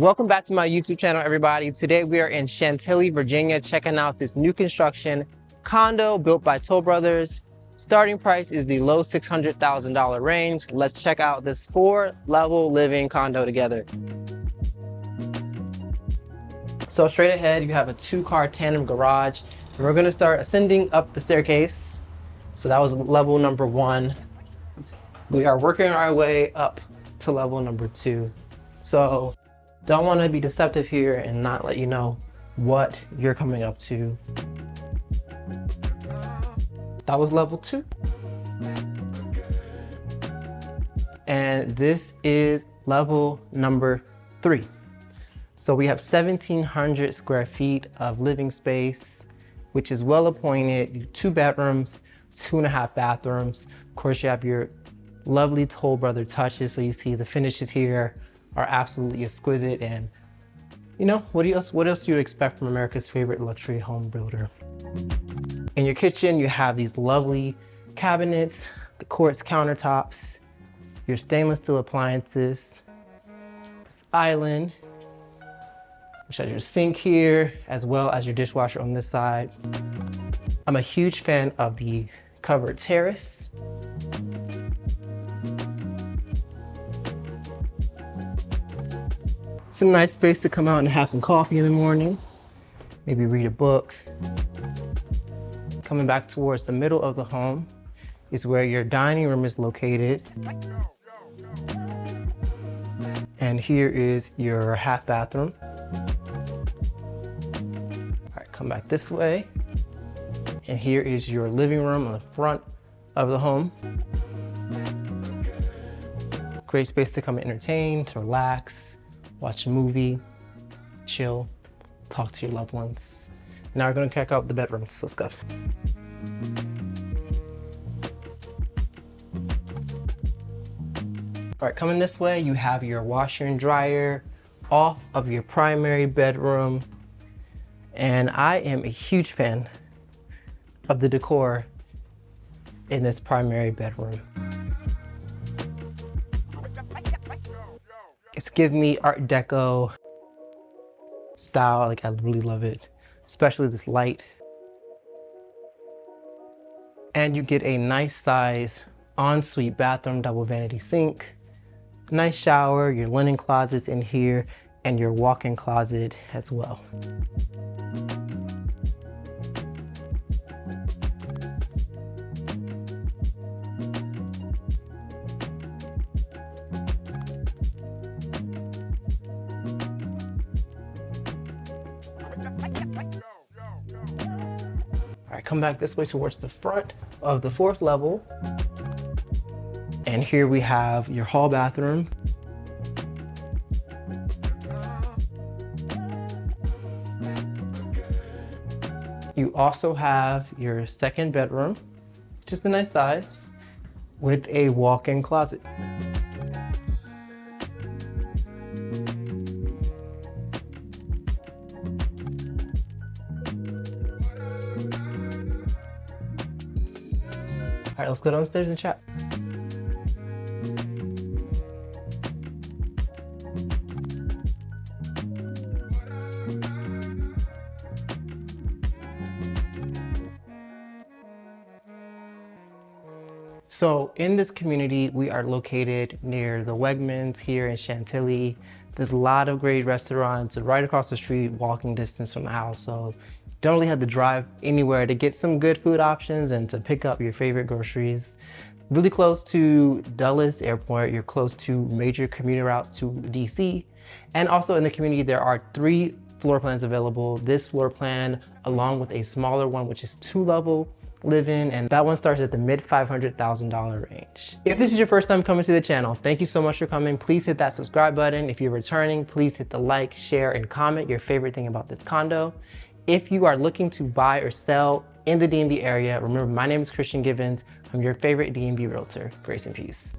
Welcome back to my YouTube channel, everybody. Today we are in Chantilly, Virginia, checking out this new construction condo built by Toll Brothers. Starting price is the low $600,000 range. Let's check out this 4-level living condo together. So straight ahead, you have a 2-car tandem garage. And we're gonna start ascending up the staircase. So that was level number 1. We are working our way up to level number 2. So don't want to be deceptive here and not let you know what you're coming up to. That was level 2. And this is level number 3. So we have 1,700 square feet of living space, which is well appointed. 2 bedrooms, 2.5 bathrooms. Of course, you have your lovely Toll Brother touches. So you see the finishes here are absolutely exquisite, and you know, what else do you expect from America's favorite luxury home builder? In your kitchen, you have these lovely cabinets, the quartz countertops, your stainless steel appliances, this island, which has your sink here, as well as your dishwasher on this side. I'm a huge fan of the covered terrace. Some nice space to come out and have some coffee in the morning, maybe read a book. Coming back towards the middle of the home is where your dining room is located. And here is your half bathroom. All right, come back this way. And here is your living room on the front of the home. Great space to come and entertain, to relax, watch a movie, chill, talk to your loved ones. Now we're gonna check out the bedrooms. Let's go. All right, coming this way, you have your washer and dryer off of your primary bedroom. And I am a huge fan of the decor in this primary bedroom. It's giving me Art Deco style. Like, I really love it, especially this light. And you get a nice size ensuite bathroom, double vanity sink, nice shower, your linen closets in here, and your walk-in closet as well. All right, come back this way towards the front of the 4th level. And here we have your hall bathroom. You also have your 2nd bedroom, just a nice size, with a walk-in closet. All right, let's go downstairs and chat. So in this community, we are located near the Wegmans here in Chantilly. There's a lot of great restaurants right across the street, walking distance from the house. So don't really have to drive anywhere to get some good food options and to pick up your favorite groceries. Really close to Dulles Airport, you're close to major commuter routes to DC. And also in the community, there are 3 floor plans available. This floor plan, along with a smaller one, which is 2-level live-in, and that one starts at the mid $500,000 range. If this is your first time coming to the channel, thank you so much for coming. Please hit that subscribe button. If you're returning, please hit the like, share, and comment your favorite thing about this condo. If you are looking to buy or sell in the DMV area, remember, my name is Christian Givens. I'm your favorite DMV realtor. Grace and peace.